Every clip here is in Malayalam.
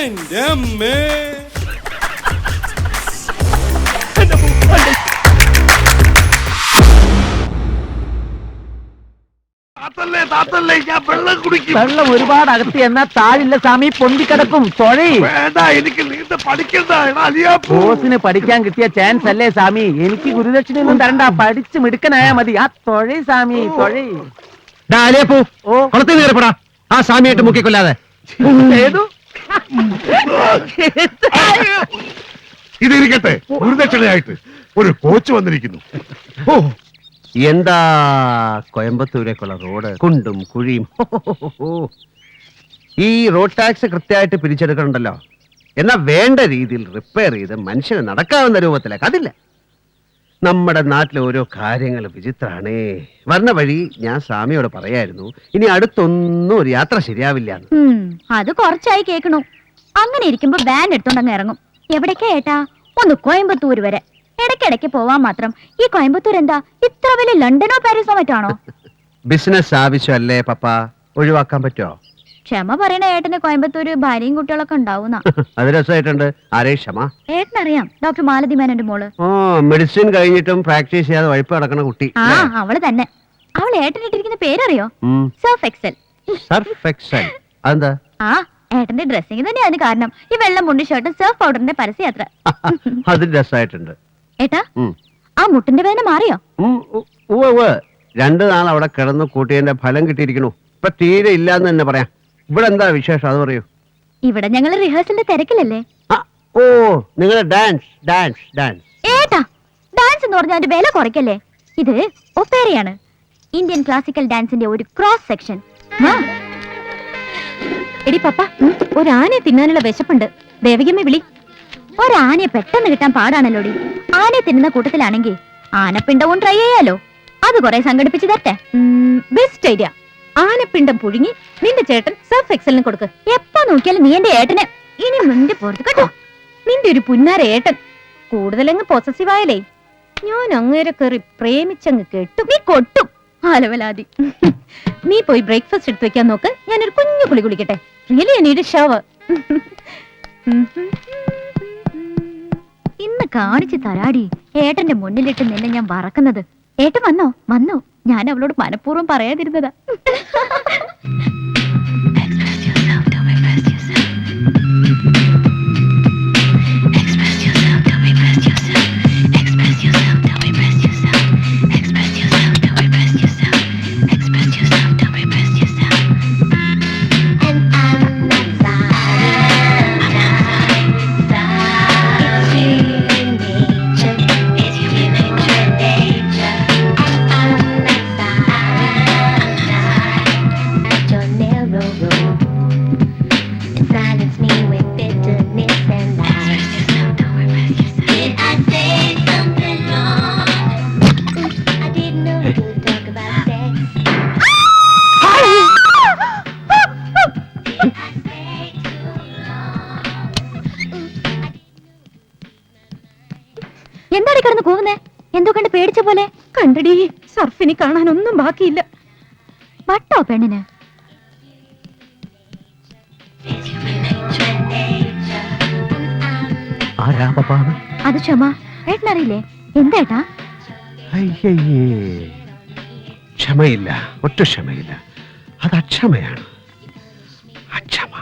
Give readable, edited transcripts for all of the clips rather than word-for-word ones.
എന്റെ അമ്മേ. വെള്ളം ഒരുപാട് അകത്തി എന്നാ താഴില്ല സ്വാമി പൊന്തിക്കിടക്കും. എനിക്ക് നീന്ത പഠിക്കണ്ട. ബോസിന് പഠിക്കാൻ കിട്ടിയ ചാൻസ് അല്ലേ സ്വാമി? എനിക്ക് ഗുരുദക്ഷിണയൊന്നും തരണ്ട, പഠിച്ച് മിടുക്കനായാ മതി. ആ തൊഴ സ്വാമി തൊഴ. കുളത്തിൽ കയറിപ്പെടാ, ആ സ്വാമിയായിട്ട് മുക്കിക്കൊല്ലാതെ. ഇതിരിക്കട്ടെ, ഗുരുദക്ഷിണയായിട്ട് ഒരു കോച്ച് വന്നിരിക്കുന്നു. എന്താ കോയമ്പത്തൂരേക്കുള്ള റോഡ്, കുണ്ടും കുഴിയും. ഈ റോഡ് ടാക്സ് കൃത്യമായിട്ട് പിരിച്ചെടുക്കണുണ്ടല്ലോ. എന്നാ വേണ്ട രീതിയിൽ റിപ്പയർ ചെയ്ത് മനുഷ്യന് നടക്കാവുന്ന രൂപത്തിലേക്ക് അതില്ല. നമ്മുടെ നാട്ടിലെ ഓരോ കാര്യങ്ങൾ വിചിത്രാണേ. വരണ വഴി ഞാൻ സ്വാമിയോട് പറയായിരുന്നു, ഇനി അടുത്തൊന്നും ഒരു യാത്ര ശരിയാവില്ല. അത് കുറച്ചായി കേൾക്കണു. അങ്ങനെ ഇരിക്കുമ്പോ ബാൻ എടുത്തോണ്ടങ്ങ് ഇറങ്ങും. എവിടേക്കാ ഏട്ടാ? ഒന്ന് കോയമ്പത്തൂർ വരെ. ഇടയ്ക്കിടയ്ക്ക് പോവാൻ മാത്രം. ഈ കോയമ്പത്തൂർ എന്താ ഇത്ര വലിയ ലണ്ടനോ പാരീസോ മറ്റാണോ? ബിസിനസ് ആവശ്യമല്ലേ പപ്പ, ഒഴിവാക്കാൻ പറ്റുമോ? ക്ഷമ പറയണ ഏട്ടന് കോയമ്പത്തൂര് ഭാര്യയും കുട്ടികളൊക്കെ ഉണ്ടാവുന്ന. അത് രസമായിട്ടുണ്ട്. ആരേ ക്ഷമ? ഏട്ടനറിയാം, ഡോക്ടർ മാലതി മേനന്റെ മോള്. മെഡിസിൻ കഴിഞ്ഞിട്ടും പ്രാക്ടീസ് ചെയ്യാതെ വഴിപ്പ് നടക്കണ കുട്ടി. ആ, അവള് തന്നെ. അവൾ ഏട്ടനിട്ടിരിക്കുന്ന പേരറിയോ? Surf Excel. സർഫ് എക്സൽ അതെന്താ? ആ, ഏട്ടന്റെ ഡ്രസ്സിംഗ് തന്നെ അതിന് കാരണം. ഈ വെള്ളം മുണ്ടി ഷർട്ടും സർഫ് പൗഡറിന്റെ പരസ്യയാത്ര. അത് രസമായിട്ടുണ്ട്. ഏട്ടാ, ആ മുട്ടിന്റെ വേദന മാറിയോ? 2 നാൾ അവിടെ കിടന്നു കൂട്ടിയതിന്റെ ഫലം കിട്ടിയിരിക്കണു. ഇപ്പൊ തീരെ ഇല്ലാന്ന് തന്നെ പറയാം. ഇവിടെ എന്താ വിശേഷം അത് പറയൂ. ഇവിടെ ഞങ്ങൾ റിഹേഴ്സലിന്റെ തിരക്കിലല്ലേ. ഓ, നിങ്ങളെ ഡാൻസ് ഡാൻസ് ഡാൻസ്. ഏട്ടാ, ഡാൻസ് എന്ന് പറഞ്ഞാൽ അതിന്റെ വില കുറയ്ക്കല്ലേ. ഇത് ഒപ്പേരയാണ്, ഇന്ത്യൻ ക്ലാസിക്കൽ ഡാൻസിന്റെ ഒരു ക്രോസ് സെക്ഷൻ. എടി പപ്പ, ഒരാനയെ തിന്നാനുള്ള വിശപ്പുണ്ട്. ദേവികമ്മ വിളി. ഒരാനയെ പെട്ടെന്ന് കിട്ടാൻ പാടാണല്ലോടി. ആനയെ തിന്നുന്ന കൂട്ടത്തിലാണെങ്കിൽ ആനപ്പിണ്ടവും ട്രൈ ചെയ്യാലോ. അത് കുറെ സംഘടിപ്പിച്ച് തരട്ടെ. Best idea. ആനപ്പിണ്ടം പുഴുങ്ങി നിന്റെ ചേട്ടൻ സർഫ് എക്സലിന് കൊടുക്ക്. എപ്പോ നോക്കിയാലും നീ എന്റെ ഏട്ടനെ ഇനി നിന്റെ പുറത്ത് കേട്ടോ. നിന്റെ ഒരു പുന്നാര ഏട്ടൻ കൂടുതലങ്ങ് പൊസസീവായാലേ ഞാൻ അങ്ങേരെ കയറി പ്രേമിച്ചങ്ങ് കെട്ടും. നീ കൊട്ടും ആലവലാതി. നീ പോയി ബ്രേക്ക്ഫാസ്റ്റ് എടുത്ത് വെക്കാൻ നോക്ക്. ഞാനൊരു കുഞ്ഞു കുളി കുളിക്കട്ടെ. Really I need a shower. ഇന്ന് കാണിച്ചു തരാടി ഏട്ടന്റെ മുന്നിലിട്ട് നിന്നെ ഞാൻ വറക്കുന്നത്. ഏട്ടൻ വന്നോ? വന്നോ? ഞാൻ അവളോട് മനഃപൂർവ്വം പറയാതിരുന്നതാ. എന്താടി കിടന്ന് കൂവുന്നേ? എന്തോ കണ്ട് പേടിച്ച പോലെ. കണ്ടടി, സർഫിനി കാണാനൊന്നും ബാക്കിയില്ല. വട്ടോ പെണ്ണിന്. അത് ക്ഷമ. ഏട്ടനറിയില്ലേ? എന്താ? ക്ഷമയില്ല, ഒട്ടും ക്ഷമയില്ല. അത് അക്ഷമയാണ്. അക്ഷമ.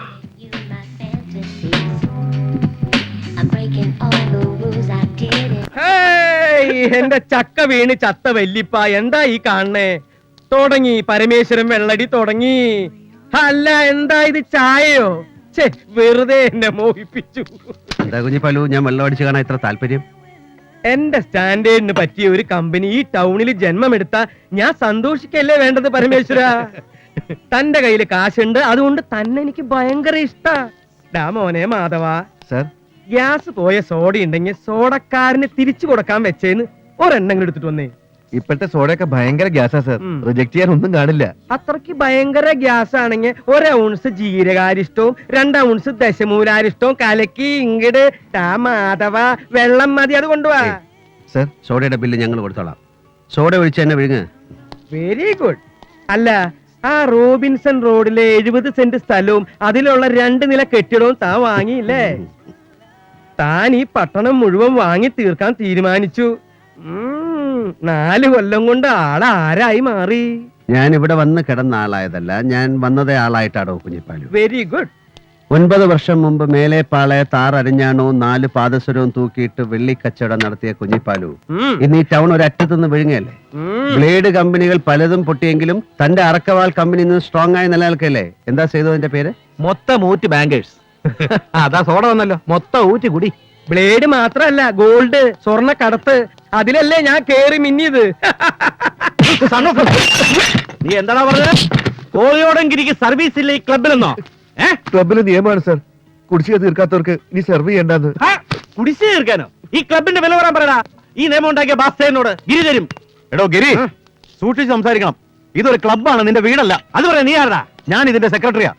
എന്റെ ചക്ക വീണ് ചത്ത വല്ലിപ്പ, എന്താ ഈ കാണണേ? തുടങ്ങി പരമേശ്വരൻ വെള്ളടി തുടങ്ങി. അല്ല, എന്താ ഇത്, ചായയോ? വെറുതെ എന്നെ മോഹിപ്പിച്ചു. എന്താ കുഞ്ഞിപ്പലു, ഞാൻ വെള്ളം അടിച്ചു കാണാൻ ഇത്ര താല്പര്യം? എന്റെ സ്റ്റാൻഡേർഡിന് പറ്റിയ ഒരു കമ്പനി ഈ ടൗണിൽ ജന്മമെടുത്ത ഞാൻ സന്തോഷിക്കല്ലേ വേണ്ടത് പരമേശ്വര. തന്റെ കയ്യിൽ കാശുണ്ട്, അതുകൊണ്ട് തന്നെ എനിക്ക് ഭയങ്കര ഇഷ്ടാ. മോനെ മാധവ, സർ, ഗ്യാസ് പോയ സോഡ ഉണ്ടെങ്കിൽ സോഡക്കാരന് തിരിച്ചു കൊടുക്കാൻ വെച്ചേന്ന് ഒരെണ്ണം എടുത്തിട്ട് വന്നേ. ഇപ്പോഴത്തെ സോഡയൊക്കെ ഭയങ്കര ഗ്യാസാ സർ, റിജക്ട് ചെയ്യാൻ ഒന്നും കാണില്ല. അത്രക്ക് ഭയങ്കര ഗ്യാസ് ആണെങ്കിൽ 1 ഔൺസ് ജീരകാരിഷ്ടവും 2 ഔൺസ് ദശമൂലാരിഷ്ടവും കലക്കി ഇങ്ങട് മാധവ വെള്ളം മതി, അത് കൊണ്ടുപോവാ. സർ, സോഡയുടെ ബില്ല് ഞങ്ങൾ കൊടുത്തോളാം. സോഡ ഒഴിച്ച് തന്നെ വിഴുങ്ങ്. Very good. അല്ല, ആ റോബിൻസൺ റോഡിലെ 70 സെന്റ് സ്ഥലവും അതിലുള്ള 2 നില കെട്ടിടവും താൻ വാങ്ങിയില്ലേ? താൻ ഈ പട്ടണം മുഴുവൻ വാങ്ങി തീർക്കാൻ തീരുമാനിച്ചു. 4 കൊല്ലം കൊണ്ട് ആരായി മാറി. ഞാൻ ഇവിടെ വന്ന് കിടന്ന ആളായതല്ല, ഞാൻ വന്നതേ ആളായിട്ടാണോ കുഞ്ഞിപ്പാലു. Very good. 9 വർഷം മുമ്പ് മേലെപ്പാളയെ താറരിഞ്ഞാണോ 4 പാദസരവും തൂക്കിയിട്ട് വെള്ളിക്കച്ചവടം നടത്തിയ കുഞ്ഞിപ്പാലു ഇന്ന് ഈ ടൗൺ ഒരു അറ്റത്തുനിന്ന് വിഴുങ്ങല്ലേ. ബ്ലേഡ് കമ്പനികൾ പലതും പൊട്ടിയെങ്കിലും തന്റെ അറക്കവാൾ കമ്പനി ഇന്ന് സ്ട്രോങ് ആയി നിലനിൽക്കല്ലേ. എന്താ ചെയ്തതിന്റെ പേര്? മൊത്തം ഊറ്റ് ബാങ്കേഴ്സ്. അതാ സോഡ വന്നല്ലോ, മൊത്തം ഊറ്റ് കുടി. ബ്ലേഡ് മാത്രല്ല, ഗോൾഡ്, സ്വർണ്ണ കടത്ത്, അതിലല്ലേ ഞാൻ കേറി മിന്നിയത്. നീ എന്താടാ പറഞ്ഞത്? കോളിയോടെങ്കിരിക്ക് സർവീസ് ഇല്ല ഈ ക്ലബിലെന്നോ? ക്ലബിലെ നിയമമാണ് സർ, കുടിശ്ശിക തീർക്കാത്തവർക്ക് ഇനി സെർവ് ചെയ്യേണ്ടെന്ന്. കുടിശ്ശിക തീർക്കാനോ? ഈ ക്ലബിന്റെ വില പറയാൻ പറയടാ. ഈ നിയമം ഉണ്ടാക്കിയ ബാസ്തേനോട് ഗിരി തരും. എടോ ഗിരി, സൂക്ഷിച്ച് സംസാരിക്കണം. ഇതൊരു ക്ലബ്ബാണ്, നിന്റെ വീടല്ല. അത് പറയാ നീ ആരടാ? ഞാൻ ഇതിന്റെ സെക്രട്ടറിയാ.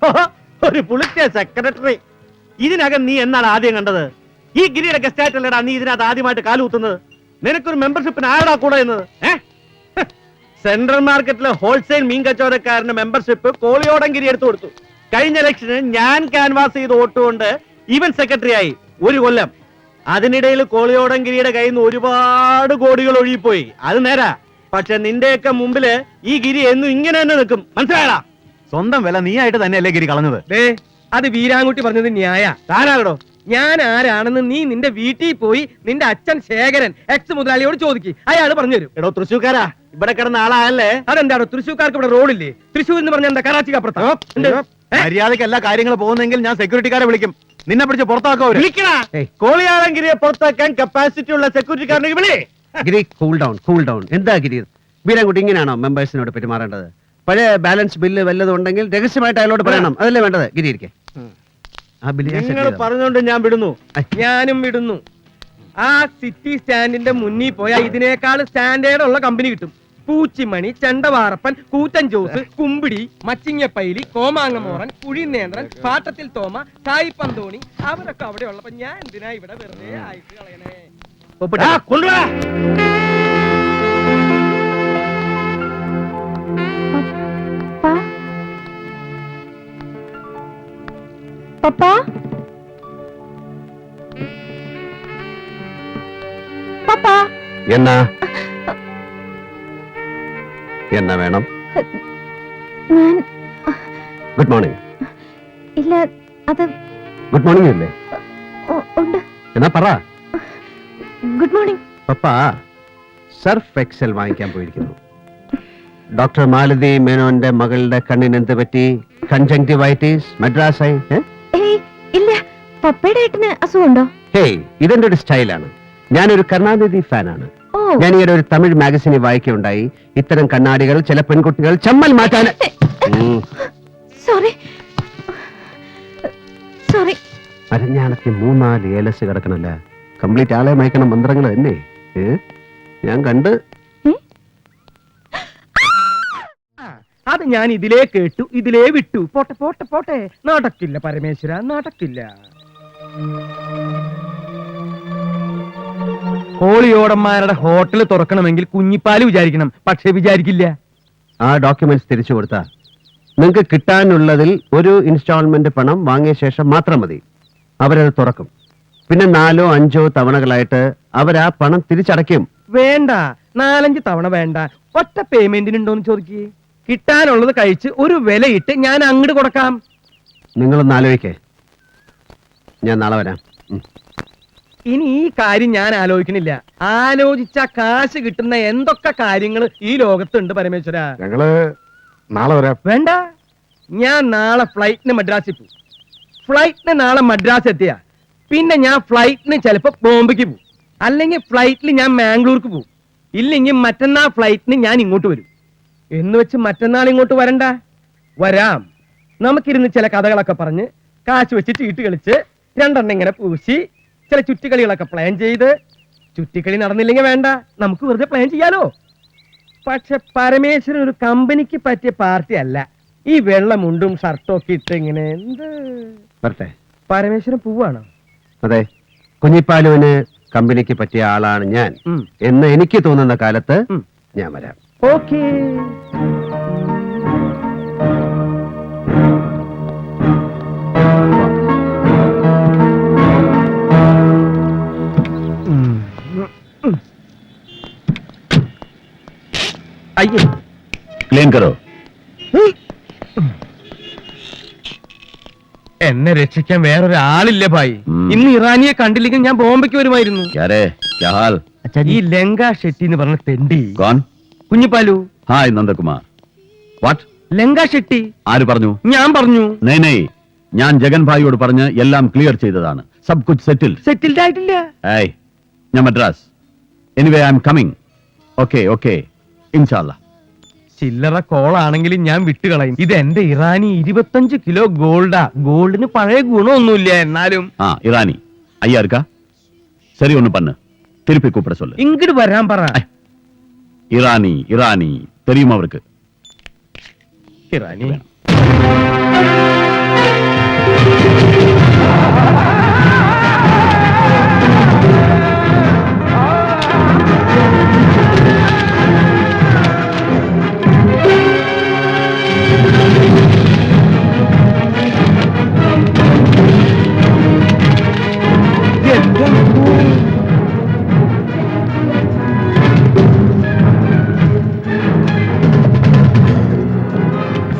ഒരു പുളിച്ച സെക്രട്ടറി. ഇതിനകം നീ എന്നാണ് ആദ്യം കണ്ടത്? ഈ ഗിരിയുടെ ഗസ്റ്റ് ആയിട്ടല്ലേടാ നീ ഇതിനകത്ത് ആദ്യമായിട്ട് കാലുകുത്തുന്നത്? നിനക്കൊരു മെമ്പർഷിപ്പിന് ആരടാ കൂടെ എന്നത്? സെൻട്രൽ മാർക്കറ്റിലെ ഹോൾസെയിൽ മീൻ കച്ചവടക്കാരന്റെ മെമ്പർഷിപ്പ് കോളിയോടങ്കിരി എടുത്തു കൊടുത്തു. കഴിഞ്ഞ ഇലക്ഷന് ഞാൻ ക്യാൻവാസ് ചെയ്ത് വോട്ടുകൊണ്ട് ഇവൻ സെക്രട്ടറി ആയി 1 കൊല്ലം. അതിനിടയിൽ കോളിയോടങ്കിരിയുടെ കയ്യിൽ നിന്ന് ഒരുപാട് കോടികൾ ഒഴുകിപ്പോയി. അത് നേരാ. പക്ഷെ നിന്റെയൊക്കെ മുമ്പില് ഈ ഗിരി എന്നും ഇങ്ങനെ തന്നെ നിൽക്കും. മനസ്സിലായടാ? സ്വന്തം വില നീ ആയിട്ട് തന്നെയല്ലേ ഗിരി കളഞ്ഞത്? അത് വീരാൻകുട്ടി പറഞ്ഞത് ന്യായ. താനാകടോ? ഞാൻ ആരാണെന്ന് നീ നിന്റെ വീട്ടിൽ പോയി നിന്റെ അച്ഛൻ ശേഖരൻ എക്സ് മുതലാളിയോട് ചോദിക്കും, അയാൾ പറഞ്ഞുതരും. എടോ തൃശ്ശൂക്കാരാ, ഇവിടെ കിടന്ന ആളായല്ലേ? അതെന്താണോ തൃശ്ശൂർക്കാർക്ക് ഇവിടെ റോഡില്ലേ? തൃശ്ശൂർ എന്ന് പറഞ്ഞ എന്താ കറാച്ചിക്ക് അപ്പുറത്താ? മര്യാദയ്ക്ക് എല്ലാ കാര്യങ്ങളും പോകുന്നെങ്കിൽ ഞാൻ സെക്യൂരിറ്റിക്കാരെ വിളിക്കും. നിന്നെ പിടിച്ച് പുറത്താക്കവര്. കോളിയാളങ്കിരിയെ പുറത്താക്കാൻ കപ്പാസിറ്റി ഉള്ള സെക്യൂരിറ്റിക്കാരനെ വിളി. ഗിരി, കൂൾ ഡൗൺ. എന്താ ഗിരി വീരാൻകുട്ടി ഇങ്ങനെയാണോ മെമ്പേഴ്സിനോട് പെരുമാറേണ്ടത്? പഴയ ബാലൻസ് ബില്ല് വല്ലതും ഉണ്ടെങ്കിൽ രഹസ്യമായിട്ട് അയാളോട് പറയണം. അതല്ലേ വേണ്ടത്? ഗിരി ഇരിക്കെ. ആ ബില്ല് ഞാൻ set നിങ്ങൾ ചെയ്തോളാം. പറഞ്ഞോണ്ട് ഞാൻ വിടുന്നു. ഞാനും വിടുന്നു. ആ സിറ്റി സ്റ്റാൻഡിന്റെ മുന്നിൽ പോയാൽ ഇതിനേക്കാൾ സ്റ്റാൻഡേർഡ് ഉള്ള കമ്പനി കിട്ടും. പൂച്ചിമണി, ചണ്ടവാറപ്പൻ, കൂറ്റൻ ജോസ്, കുമ്പിടി, മച്ചിങ്ങപ്പൈലി, കോമാങ്ങമോറൻ, കുഴിനേന്ദ്രൻ, പാട്ടത്തിൽ തോമ, സായി പന്തോണി, അവരൊക്കെ അവിടെ ഉള്ളപ്പോ ഞാൻ എന്തിനാ ഇവിടെ വെറുതെ ആയിട്ട് കളയണേ? കൊണ്ടുവാ. പപ്പാ, പപ്പാ, എന്നാ വേണം? ഞാൻ ഗുഡ് മോർണിംഗ്. ഇല്ല, അത് ഗുഡ് മോർണിംഗ് അല്ലേ? ഉണ്ട്. എന്നാ പറ. Good morning. പപ്പ സർഫ് എക്സൽ വാങ്ങിക്കാൻ പോയിരിക്കുന്നു. ഡോക്ടർ മാലതി മേനോന്റെ മകളുടെ കണ്ണിന് എന്ത് പറ്റി? കൺജങ്ക്റ്റിവൈറ്റിസ്, മദ്രാസായി? ഏയ് ഇല്ല, പപ്പയുടെ ഏട്ടന് അസുഖമുണ്ടോ? ഹേയ്, ഇതെന്റെ ഒരു സ്റ്റൈലാണ്. ഞാനൊരു കരുണാനിധി ഫാനാണ്. ഓ, ഞാൻ ഈ ഒരു തമിഴ് മാഗസിനിൽ വായിക്കുകയുണ്ടായി, ഇത്തരം കണ്ണാടികൾ ചില പെൺകുട്ടികൾ ചമ്മൽ മാറ്റാൻ. Sorry sorry. അരഞ്ഞാണത്തി 3-4 ഏലസ് കിടക്കണല്ല. കംപ്ലീറ്റ് ആളെ മയക്കണ മന്ത്രങ്ങൾ തന്നെ ഞാൻ കണ്ട്. അത് ഞാൻ ഇതിലേ കേട്ടു, ഇതിലേ വിട്ടു. പോട്ടെ പോട്ടെ പോട്ടെ. നടക്കില്ല പരമേശ്വര, നടക്കില്ല. കോളിയോടന്മാരുടെ ഹോട്ടൽ തുറക്കണമെങ്കിൽ കുഞ്ഞിപ്പാല് വിചാരിക്കണം, പക്ഷെ വിചാരിക്കില്ല. ആ ഡോക്യുമെന്റ്സ് തിരിച്ചു കൊടുത്താ നിങ്ങൾക്ക് കിട്ടാനുള്ളതിൽ ഒരു ഇൻസ്റ്റാൾമെന്റ് പണം വാങ്ങിയ ശേഷം മാത്രം മതി. അവരത് തുറക്കും. പിന്നെ 4-5 തവണകളായിട്ട് അവരാ പണം തിരിച്ചടയ്ക്കും. വേണ്ട, 4-5 തവണ വേണ്ട, ഒറ്റ പേയ്മെന്റിനുണ്ടോന്ന് ചോദിക്കേ. കിട്ടാനുള്ളത് കഴിച്ച് ഒരു വിലയിട്ട് ഞാൻ അങ്ങോട്ട് കൊടുക്കാം. നിങ്ങളൊന്ന് ആലോചിക്കേ. ഞാൻ നാളെ വരാം. ഇനി ഈ കാര്യം ഞാൻ ആലോചിക്കണില്ല. ആലോചിച്ച കാശ് കിട്ടുന്ന എന്തൊക്കെ കാര്യങ്ങൾ ഈ ലോകത്തുണ്ട് പരമേശ്വര. ഞങ്ങള് നാളെ വരാം. വേണ്ട, ഞാൻ നാളെ ഫ്ലൈറ്റിന് മദ്രാസിൽ പോകും. ഫ്ലൈറ്റിന് നാളെ മദ്രാസ് എത്തിയ പിന്നെ ഞാൻ ഫ്ലൈറ്റിന് ചിലപ്പോ ബോംബെക്ക് പോകും, അല്ലെങ്കിൽ ഫ്ലൈറ്റിൽ ഞാൻ മാംഗ്ലൂർക്ക് പോകും, ഇല്ലെങ്കിൽ മറ്റന്നാൾ ഫ്ലൈറ്റിന് ഞാൻ ഇങ്ങോട്ട് വരും. എന്ന് വെച്ച് മറ്റന്നാൾ ഇങ്ങോട്ട് വരണ്ട. വരാം. നമുക്കിരുന്ന് ചില കഥകളൊക്കെ പറഞ്ഞ് കാശ് വെച്ച് ചീട്ട് കളിച്ച് 2 എണ്ണം ഇങ്ങനെ പൂശി ചില ചുറ്റിക്കളികളൊക്കെ പ്ലാൻ ചെയ്ത്, ചുറ്റിക്കളി നടന്നില്ലെങ്കിൽ വേണ്ട, നമുക്ക് വെറുതെ പ്ലാൻ ചെയ്യാലോ. പക്ഷെ പരമേശ്വരൻ ഒരു കമ്പനിക്ക് പറ്റിയ പാർട്ടി അല്ല. ഈ വെള്ളമുണ്ടും ഷർട്ടും ഒക്കെ ഇട്ട് ഇങ്ങനെ എന്ത് വരട്ടെ. പരമേശ്വരൻ പോവാണോ? അതെ, കുഞ്ഞിപ്പാലുവിന് കമ്പനിക്ക് പറ്റിയ ആളാണ് ഞാൻ എന്ന് എനിക്ക് തോന്നുന്ന കാലത്ത് ഞാൻ വരാം. ഓക്കേ. അയ്യേ क्लीन करो। എന്നെ രക്ഷിക്കാൻ വേറൊരാളില്ല ഭായി. ഉം. ഇന്ന് ഇറാനിയെ കണ്ടില്ലെങ്കിൽ ഞാൻ ബോംബെക്ക് വരുമായിരുന്നു. क्या रे, क्या हाल? ഈ ലങ്ക ഷെട്ടി എന്ന് പറഞ്ഞ തെണ്ടി कौन? കുഞ്ഞിപ്പാലു. ഹായ് നന്ദകുമാർ. വാട്ട്? ലങ്ക ഷെട്ടി ആര് പറഞ്ഞു? ഞാൻ പറഞ്ഞു. നെയ് നെയ്, ഞാൻ ജഗൻ ഭായിയോട് പറഞ്ഞ് എല്ലാം ക്ലിയർ ചെയ്തതാണ്. സബ് കുച്ച് സെറ്റിൽ. സെറ്റിൽഡ് ആയിട്ടില്ല. ഏയ്, ഞാൻ Madras. Anyway I am coming. Okay okay, ഇൻഷാല്ലാ. ചില്ലറ കോളാണെങ്കിലും ഞാൻ വിട്ടുകളയും. ഇത് എന്റെ ഇറാനി 25 കിലോ ഗോൾഡാ. ഗോൾഡിന് പഴയ ഗുണമൊന്നുമില്ല, എന്നാലും ആ ഇറാനി ஐயா இருக்கா? சரி ஒண்ணு பண்ணு, திருப்பி கூப்பிட சொல்லு. ഇങ്ങോട്ട് വരാൻ പറ. இரானி இரானி தெரியுமா அவருக்கு? ഇറാനി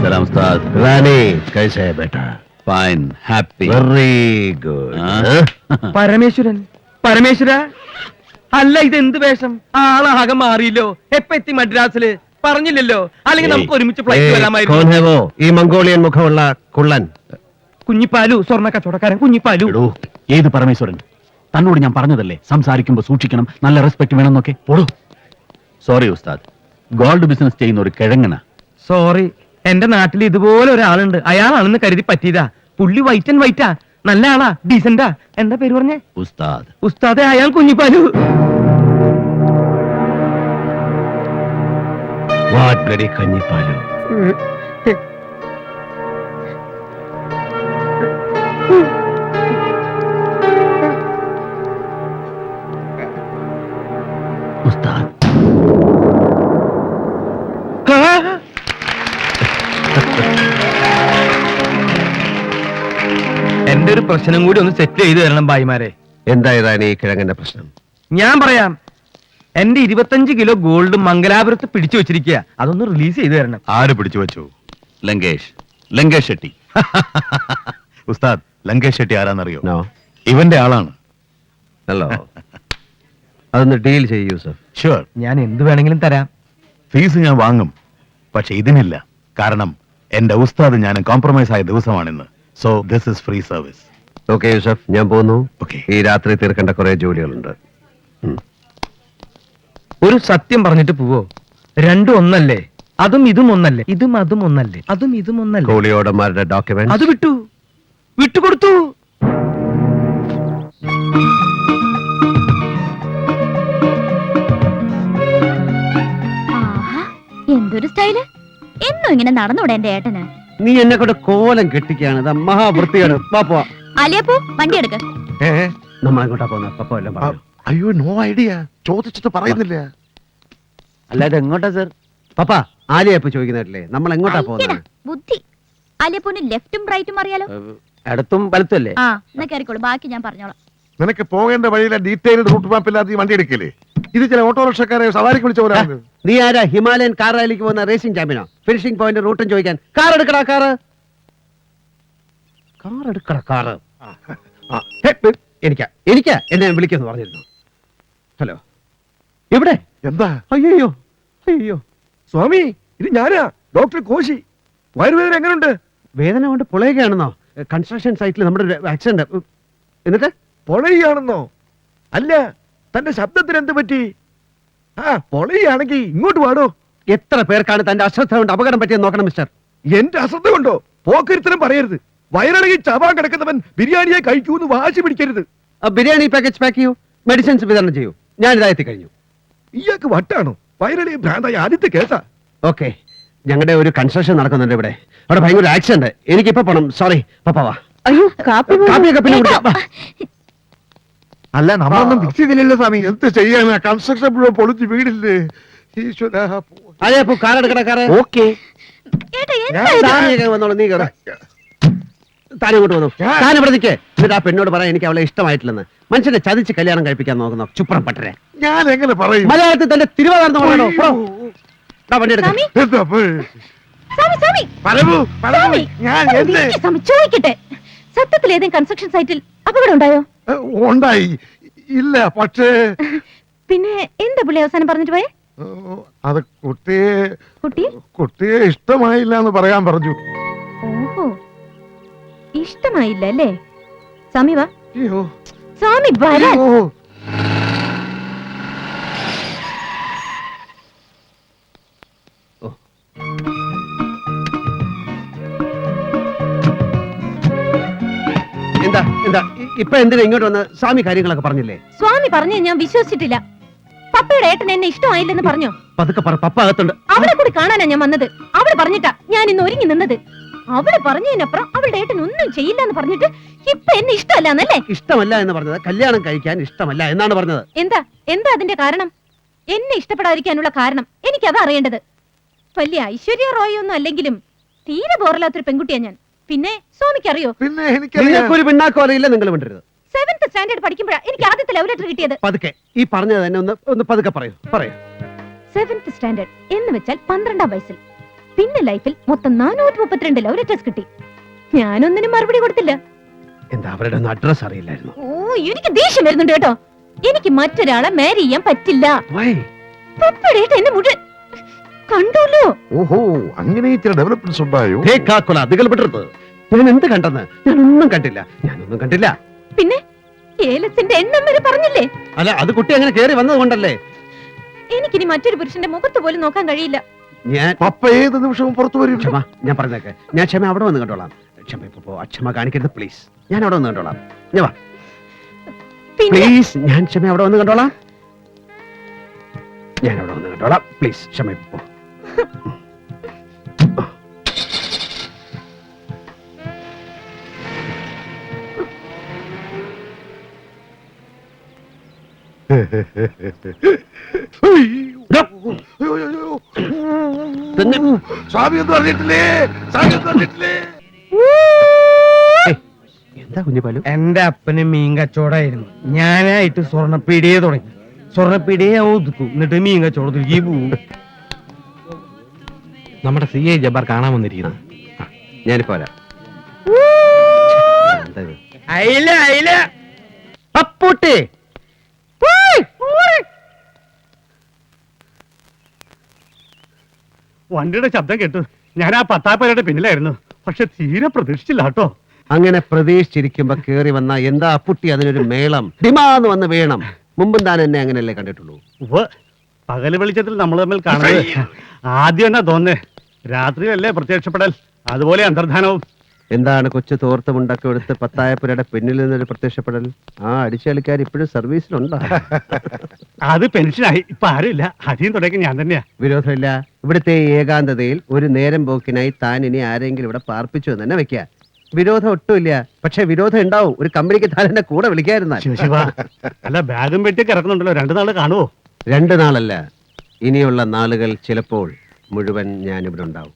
सलाम उस्ताद. റാണി കൈസേ ബേട്ടാ? Fine, happy. Very good. Parameswaran. Parameswara അല്ല, ഇത് എന്ത് വേഷം? ആളാകെ മാറിയില്ലോ. എപ്പ എത്തി മദ്രാസില്? പറഞ്ഞില്ലല്ലോ. അല്ലെങ്കിൽ നമുക്ക് ഒരുമിച്ച് ഫ്ലൈറ്റ് വരാമായിരുന്നു. ഈ മംഗോളിയൻ മുഖമുള്ള കുള്ളൻ. കുഞ്ഞിപ്പാലു, സ്വർണ്ണ കച്ചവടക്കാരൻ കുഞ്ഞിപ്പാലു. എടോ, ഏത് പരമേശ്വരൻ? തന്നോട് ഞാൻ പറഞ്ഞതല്ലേ സംസാരിക്കുമ്പോൾ സൂക്ഷിക്കണം, നല്ല റെസ്പെക്ട് വേണമെന്നൊക്കെ. ഓടോ. സോറി ഉസ്താദ്, ഗോൾഡ് ബിസിനസ് ചെയ്യുന്ന ഒരു കിഴങ്ങന. സോറി, എന്റെ നാട്ടിൽ ഇതുപോലെ ഒരാളുണ്ട്. അയാളാണെന്ന് കരുതി പറ്റിയതാ. പുള്ളി വൈറ്റ് ആൻഡ് വൈറ്റാ, നല്ല ആളാ, ഡീസന്റാ. എന്താ പേര് പറഞ്ഞേ? ഉസ്താദ്. ഉസ്താദെ, അയാൾ കുഞ്ഞിപ്പാലു. What bloody കഞ്ഞിപ്പാലു. ഉസ്താദ്. എന്റെ ഒരു പ്രശ്നം കൂടി ഒന്ന് സെറ്റ് ചെയ്തു തരണം ഭായിമാരെ. എന്താ റാണി ഈ കിഴങ്ങന്റെ പ്രശ്നം? ഞാൻ പറയാം. എന്റെ 25 കിലോ ഗോൾഡ് മംഗലാപുരത്ത് പിടിച്ചു വെച്ചിരിക്കുക. അതൊന്ന് റിലീസ് ചെയ്തു തരണം. ആര് പിടിച്ചു വെച്ചു? ലങ്കേഷ്. ലങ്കേഷ് ഷെട്ടി. ഉസ്താദ്, ലങ്കേഷ് ഷെട്ടി ആരാന്നറിയോ? നോ. ഇവന്റെ ആളാണ്. ഹലോ. അതൊന്ന് ഡീൽ ചെയ്യൂ യൂസഫ്. ഷുവർ, ഞാൻ എന്ത് വേണമെങ്കിലും തരാം. ഫീസ് ഞാൻ വാങ്ങും, പക്ഷെ ഇതിനില്ല. കാരണം എന്റെ ഉസ്താദ് ഞാൻ കോംപ്രമൈസ് ആയ ദിവസമാണിന്ന്. So this is free service. Okay Yusuf, ഞാൻ പോകുന്നു. Okay. ഈ രാത്രി തീർക്കേണ്ട കുറെ ജോലികളുണ്ട്. ഒരു സത്യം പറഞ്ഞിട്ട് പോവോ? രണ്ടും ഒന്നല്ലേ? അതും ഇതും ഒന്നല്ലേ? ഇതും അതും ഒന്നല്ലേ? അതും ഇതും ഒന്നല്ലേ? കോളിയോടന്മാരുടെ ഡോക്യുമെന്റ് അത് വിട്ടു വിട്ടുകൊടുത്തു. ആഹാ, എന്തൊരു സ്റ്റൈല്! എന്നും ഇങ്ങനെ നടന്നൂടെ എന്റെ ഏട്ടന്? നീ എന്നെ കൊണ്ട് കോലം കെട്ടിക്കാണ്. ഇത് മഹാവൃത്തിയാണ്. പാപ്പ അലിയപ്പൂ, വണ്ടി എടുക്ക്. നമ്മളെങ്ങോട്ടാ പോകുന്ന? പപ്പ എല്ലാം പറഞ്ഞു. അയ്യോ, നോ ഐഡിയ. ചോദിച്ചിട്ട് പറയുന്നില്ല. അല്ലാതെ എങ്ങോട്ടാ സർ? പപ്പ ആലിയപ്പ ചോദിക്കുന്നില്ലേ നമ്മൾ എങ്ങോട്ടാ അയ്യടാ, പോകുന്നത്? ബുദ്ധി. അലിയപ്പൂന് ലെഫ്റ്റും റൈറ്റും അറിയാലോ. ഇടത്തും വലത്തല്ലേ? ആ, എന്നാ കയറിക്കോളൂ, ബാക്കി ഞാൻ പറഞ്ഞോളാം. നിനക്ക് പോകേണ്ട വഴിയിലെ ഡീറ്റെയിൽഡ് റൂട്ട് മാപ്പില്ലാതെ ഈ വണ്ടി എടുക്കില്ലേ? ഇത് ചില ഓട്ടോറിക്ഷക്കാരെ സവാരിക്ക് വിളിച്ച പോരാണ്. നീ ആരാ? ഹിമാലയൻ കാർ റാലിക്ക് പോകുന്ന റേസിംഗ് ചാമ്പ്യനോ? ഫിനിഷിംഗ് പോയിന്റ് റൂട്ടും ചോദിക്കാൻ? കാർ എടുക്കടാ, കാറ്. കാർ എടുക്കടാ, കാറ്. എനിക്കാ എന്നെ വിളിക്കുമെന്ന് പറഞ്ഞിരുന്നു. ഹലോ, എവിടെ? എന്താ? അയ്യോ അയ്യോ, സ്വാമി, ഇത് ഞാനാ, ഡോക്ടർ കോശി. വയറുവേദന എങ്ങനെയുണ്ട്? വേദന കൊണ്ട് പൊളയുകയാണെന്നോ? കൺസ്ട്രക്ഷൻ സൈറ്റിൽ നമ്മുടെ ആക്സിഡന്റ്. എന്നിട്ട് പൊളയാണെന്നോ? അല്ല, തന്റെ ശബ്ദത്തിന് എന്ത് പറ്റി? ആ, പൊളയാണെങ്കിൽ ഇങ്ങോട്ട് പാടോ. എത്ര പേർക്കാണ് തന്റെ അശ്രദ്ധ കൊണ്ട് അപകടം പറ്റിയെന്ന് നോക്കണം മിസ്റ്റർ. എന്റെ അശ്രദ്ധ കൊണ്ടോ? പോക്കരിത്തരം പറയരുത്. വയറിളകി ചവാൻ കിടക്കുന്നവൻ ബിരിയാണിയെ കഴിക്കൂന്ന് വാശി പിടിക്കരുത്. ബിരിയാണി പാക്കേജ് പാക്ക് ചെയ്യൂ, മെഡിസിൻസ് വിതരണം ചെയ്യൂ. ഞാൻ ഇതാ എത്തിക്കഴിഞ്ഞു. ഇയാൾക്ക് വട്ടാണോ? വയറിളകി ഭ്രാന്തായ ആദ്യത്തെ കേസാ. ഓക്കെ, ഞങ്ങളുടെ ഒരു കൺസ്ട്രക്ഷൻ നടക്കുന്നുണ്ട് ഇവിടെ. അവിടെ ഭയങ്കര ആക്സിഡന്റ്. എനിക്കിപ്പോ പോണം. സോറി, പപ്പാവാ. അയ്യോ, കാപ്പിയൊക്കെ പിന്നെ കുടിക്കാം. വാ. അല്ല, നമ്മളൊന്നും ഫിക്സ് ചെയ്തില്ലല്ലോ സ്വാമി. എന്ത് ചെയ്യാനാ? കൺസ്ട്രക്ഷൻ പൊളിച്ച് വീടില്ലേ? ഈശ്വരാ. അതെ, അപ്പൊ കാർ എടുക്കണ കാറ്. ഓക്കെ. ഏട്ടാ, എന്താ ഇത്? വന്നോളൂ, നീ കയറി. താനിങ്ങോട്ട് വന്നു. താൻ ഇവിടെ നിൽക്കേ. എന്നിട്ട് ആ പെണ്ണോട് പറയാൻ എനിക്ക് അവളെ ഇഷ്ടമായിട്ടില്ലെന്ന്. മനുഷ്യനെ ചതിച്ച് കല്യാണം കഴിപ്പിക്കാൻ നോക്കുന്നു ചുപ്രം പട്ടരെ. ഞാൻ എങ്ങനെ പറയും? മലയാളത്തിൽ തന്റെ തിരുവാതിർന്ന് പറയണോ? വണ്ടി എടുക്ക. സ്വാമി എന്താ പോ? സ്വാമി സ്വാമി പരമു, പരമു, സ്വാമി, ഞാൻ ഒരു എന്ത് മിനിറ്റ് സ്വാമി, ചോദിക്കട്ടെ, സത്യത്തിൽ ഏതെങ്കിലും കൺസ്ട്രക്ഷൻ സൈറ്റിൽ അപകടം ഉണ്ടായോ? ഉണ്ടായി ഇല്ല, പക്ഷേ പിന്നെ എന്താ പുള്ളി അവസാനം പറഞ്ഞിട്ട് പോയെ? അത് കുട്ടിയെ കുട്ടി കുട്ടിയെ ഇഷ്ടമായില്ല എന്ന് പറയാൻ പറഞ്ഞു. ഓഹോ, ഇഷ്ടമായില്ല അല്ലേ? സ്വാമി വാ, അയ്യോ, സ്വാമി വരാൻ. അയ്യോ. എന്താ എന്താ ഇപ്പൊ എന്തിനാ ഇങ്ങോട്ട് വന്ന് സ്വാമി കാര്യങ്ങളൊക്കെ പറഞ്ഞില്ലേ? സ്വാമി പറഞ്ഞു ഞാൻ വിശ്വസിച്ചിട്ടില്ല. പപ്പയുടെ ഏട്ടൻ എന്നെ ഇഷ്ടമായില്ലെന്ന് പറഞ്ഞു. പതുക്കെ പറ, പപ്പ അകത്തുണ്ട്. അവളെ കൂടി കാണാനാ ഞാൻ വന്നത്. അവള് പറഞ്ഞിട്ടാ ഞാൻ ഇന്ന് ഒരുങ്ങി നിന്നത്. അവള് പറഞ്ഞതിനപ്പുറം അവളുടെ ഏട്ടൻ ഒന്നും ചെയ്യില്ല എന്ന് പറഞ്ഞിട്ട് ഇപ്പൊ എന്നെ ഇഷ്ടമല്ലാന്നല്ലേ? ഇഷ്ടമല്ല എന്ന് പറഞ്ഞത് കല്യാണം കഴിക്കാൻ ഇഷ്ടമല്ല എന്നാണ് പറഞ്ഞത്. എന്താ എന്താ അതിന്റെ കാരണം? എന്നെ ഇഷ്ടപ്പെടാതിരിക്കാനുള്ള കാരണം എനിക്കതാ അറിയേണ്ടത്. വലിയ ഐശ്വര്യ റോയ് ഒന്നും അല്ലെങ്കിലും തീരെ ബോറില്ലാത്തൊരു പെൺകുട്ടിയാ ഞാൻ. പിന്നെ സ്വാമിക്ക് അറിയോ, പിന്നെ എനിക്കറിയാം. നിങ്ങൾക്കൊരു പിണ്ണാക്കോ അറിയില്ല, നിങ്ങൾ വിണ്ടരുത്. 7th സ്റ്റാൻഡേർഡ് പഠിക്കുമ്പോഴാ എനിക്ക് ആദ്യത്തെ ലവ് ലെറ്റർ കിട്ടിയത്. പതുക്കെ ഈ പറഞ്ഞത് തന്നെ ഒന്ന് പതുക്കെ പറയൂ. 7th സ്റ്റാൻഡേർഡ് എന്ന് വെച്ചാൽ 12ാം വയസ്സിൽ. പിന്നെ ലൈഫിൽ മൊത്തം 432 ലവ് ലെറ്റേഴ്സ് കിട്ടി. ഞാനൊന്നിനും മറുപടി കൊടുത്തില്ല. എന്താ അവരുടെ ഒന്നും അഡ്രസ് അറിയില്ലായിരുന്നു? ഓ, എനിക്ക് ദേഷ്യം വരുന്നുണ്ട് കേട്ടോ. എനിക്ക് മറ്റൊരാളെ മാരി ചെയ്യാൻ പറ്റില്ല. പപ്പയുടെ ഏട്ടൻ എന്നെ മുഴുവൻ കണ്ടോല്ലോ. ഓഹോ, അങ്ങനെ ചില ഡെവലപ്മെന്റ്സ് ഉണ്ടായോ? ഞാൻ എന്ത് കണ്ടെന്ന്? ഞാനൊന്നും കണ്ടില്ല. പിന്നെ ഏലത്തിന്റെ എണ്ണം വരെ പറഞ്ഞില്ലേ? അല്ല, അത് കുട്ടി അങ്ങനെ കേറി വന്നത് കൊണ്ടല്ലേ. എനിക്കിനി മറ്റൊരു പുരുഷന്റെ മുഖത്ത് പോലും നോക്കാൻ കഴിയില്ല. ഞാൻ പപ്പ ഏത് നിമിഷവും പുറത്തു വരും. ക്ഷമ, ഞാൻ പറഞ്ഞേക്കെ. ഞാൻ ക്ഷമ അവിടെ വന്ന് കണ്ടോളാം. ക്ഷമ ഇപ്പൊ അക്ഷമ കാണിക്കരുത് പ്ലീസ്. ഞാൻ അവിടെ വന്ന് കണ്ടോളാം. ഞാൻ വാ പിന്നെ പ്ലീസ്. ഞാൻ ക്ഷമ അവിടെ വന്ന് കണ്ടോളാം. ഞാൻ അവിടെ വന്ന് കണ്ടോളാം പ്ലീസ്. ക്ഷമ ഇപ്പൊ സ്വാമി ഒന്നും അറിഞ്ഞിട്ടില്ലേ? സ്വാമി ഒന്നും അറിഞ്ഞിട്ടില്ലേ? എന്താ കുഞ്ഞുപാലു? എന്റെ അപ്പന് മീൻ കച്ചവടമായിരുന്നു. ഞാനായിട്ട് സ്വർണ്ണപ്പീടിയെ തുടങ്ങി. സ്വർണ്ണപ്പീടിയെ ഒതുക്കും, എന്നിട്ട് മീൻ കച്ചവടത്തിലേക്ക് പോവും. നമ്മുടെ CA ജബ്ബാർ കാണാൻ വന്നിരിക്കുന്നു. ഞാനിപ്പോ വരാം. എന്താ ഇത്? അയില അയില അപ്പൂട്ടി, വണ്ടിയുടെ ശബ്ദം കേട്ടു. ഞാൻ ആ പത്താപ്പേരുടെ പിന്നിലായിരുന്നു. പക്ഷെ തീരെ പ്രതീക്ഷിച്ചില്ല കേട്ടോ. അങ്ങനെ പ്രതീക്ഷിച്ചിരിക്കുമ്പോ കേറി വന്ന എന്താ അപ്പുട്ടി അതിനൊരു മേളം ഡിമാന്ന് വന്ന് വേണം. മുമ്പും താൻ എന്നെ അങ്ങനെയല്ലേ കണ്ടിട്ടുള്ളൂ. ഉവ്വ്, പകല് വെളിച്ചത്തിൽ നമ്മൾ തമ്മിൽ കാണുന്നത് ആദ്യം എന്നാ തോന്നേ. രാത്രിയല്ലേ പ്രത്യക്ഷപ്പെടൽ, അതുപോലെ അന്തർധാനവും. എന്താണ് കൊച്ചു തോർത്തുമുണ്ടൊക്കെ എടുത്ത് പത്തായപ്പുരയുടെ പിന്നിൽ നിന്നൊരു പ്രത്യക്ഷപ്പെടൽ? ആ അടിച്ചളിക്കാർ ഇപ്പോഴും സർവീസിലുണ്ടോ? അത് പെൻഷനായി, ഇപ്പൊ ആരുമില്ല. അധികം തുടങ്ങി ഞാൻ തന്നെയാ. വിരോധമില്ല. ഇവിടുത്തെ ഈ ഏകാന്തതയിൽ ഒരു നേരം പോക്കിനായി താൻ ഇനി ആരെങ്കിലും ഇവിടെ പാർപ്പിച്ചു എന്ന് തന്നെ വെക്കുക. വിരോധം ഒട്ടുമില്ല. പക്ഷെ വിരോധം ഉണ്ടാവും. ഒരു കമ്പനിക്ക് താൻ എന്നെ കൂടെ വിളിക്കാതിരുന്നാൽ. ശിവ, അല്ല ബാഗും പെട്ടിയൊക്കെ ഇറക്കുന്നുണ്ടല്ലോ. 2 നാള് കാണുവോ? 2 നാളല്ല, ഇനിയുള്ള നാളുകൾ ചിലപ്പോൾ മുഴുവൻ ഞാനിവിടെ ഉണ്ടാവും.